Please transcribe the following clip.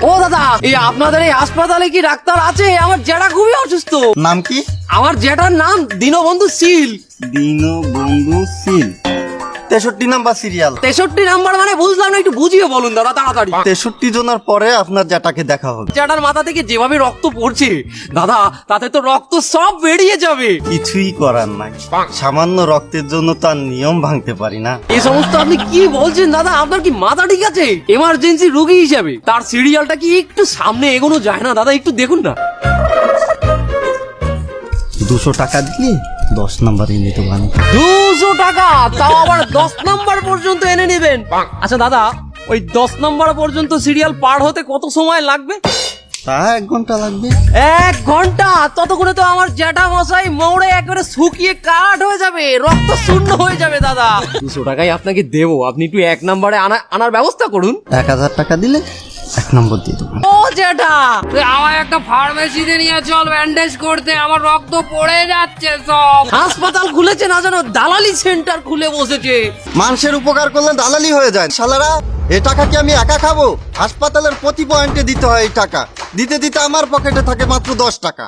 ও দাদা, এই আপনাদের এই হাসপাতালে কি ডাক্তার আছে? আমার জেঠা খুবই অসুস্থ। নাম কি? আমার জেঠার নাম দীনবন্ধু শীল। দীনবন্ধু শীল, 63 নাম্বার সিরিয়াল। 63 নাম্বার মানে বুঝলাম না, একটু বুঝিয়ে বলুন দাদা তাড়াতাড়ি। 63 জনের পরে আপনার জ্যাঠাকে দেখা হবে। জেঠার মাথা থেকে যেভাবে রক্ত পড়ছে দাদা, তাতে তো রক্ত সব বেরিয়ে যাবে। কিছুই করার নাই, সামান্য রক্তের জন্য তার নিয়ম ভাঙতে পারি না। এই সমস্ত আপনি কি বলছেন দাদা? আপনার কি মাথা ঠিক আছে? এমার্জেন্সি রোগী হিসাবে তার সিরিয়ালটা কি একটু সামনে এগোনো যায় না দাদা? একটু দেখুন না। 200 টাকা দিলে 10 নাম্বারে নিতে পারেন। 200 টাকা, তাও আবার 10 নাম্বার পর্যন্ত এনে নেবেন? আচ্ছা দাদা, ওই 10 নাম্বার পর্যন্ত সিরিয়াল পার হতে কত সময় লাগবে? তা 1 ঘন্টা লাগবে। 1 ঘন্টা? ততক্ষণে তো আমার জ্যাঠা মশাই মৌড়ে একেবারে শুকিয়ে কাঠ হয়ে যাবে, রক্ত শূন্য হয়ে যাবে দাদা। 200 টাকাই আপনাকে দেবো, আপনি একটু 1 নাম্বারে আনার ব্যবস্থা করুন। 1000 টাকা দিলে 1 নম্বর দিয়ে দেবো। ও জ্যাঠা, তুই আমার একটা ফার্মেসিতে নিয়ে চল ব্যান্ডেজ করতে, আমার রক্ত পড়ে যাচ্ছে সব। হাসপাতাল খুলেছে না জানো, দালালি সেন্টার খুলে বসেছে। মানুষের উপকার করলে দালালি হয়ে যায় শালারা। এই টাকা কি আমি একা খাবো? হাসপাতালের প্রতি পয়েন্টে দিতে হয় এই টাকা। দিতে দিতে আমার পকেটে থাকে মাত্র 10 টাকা।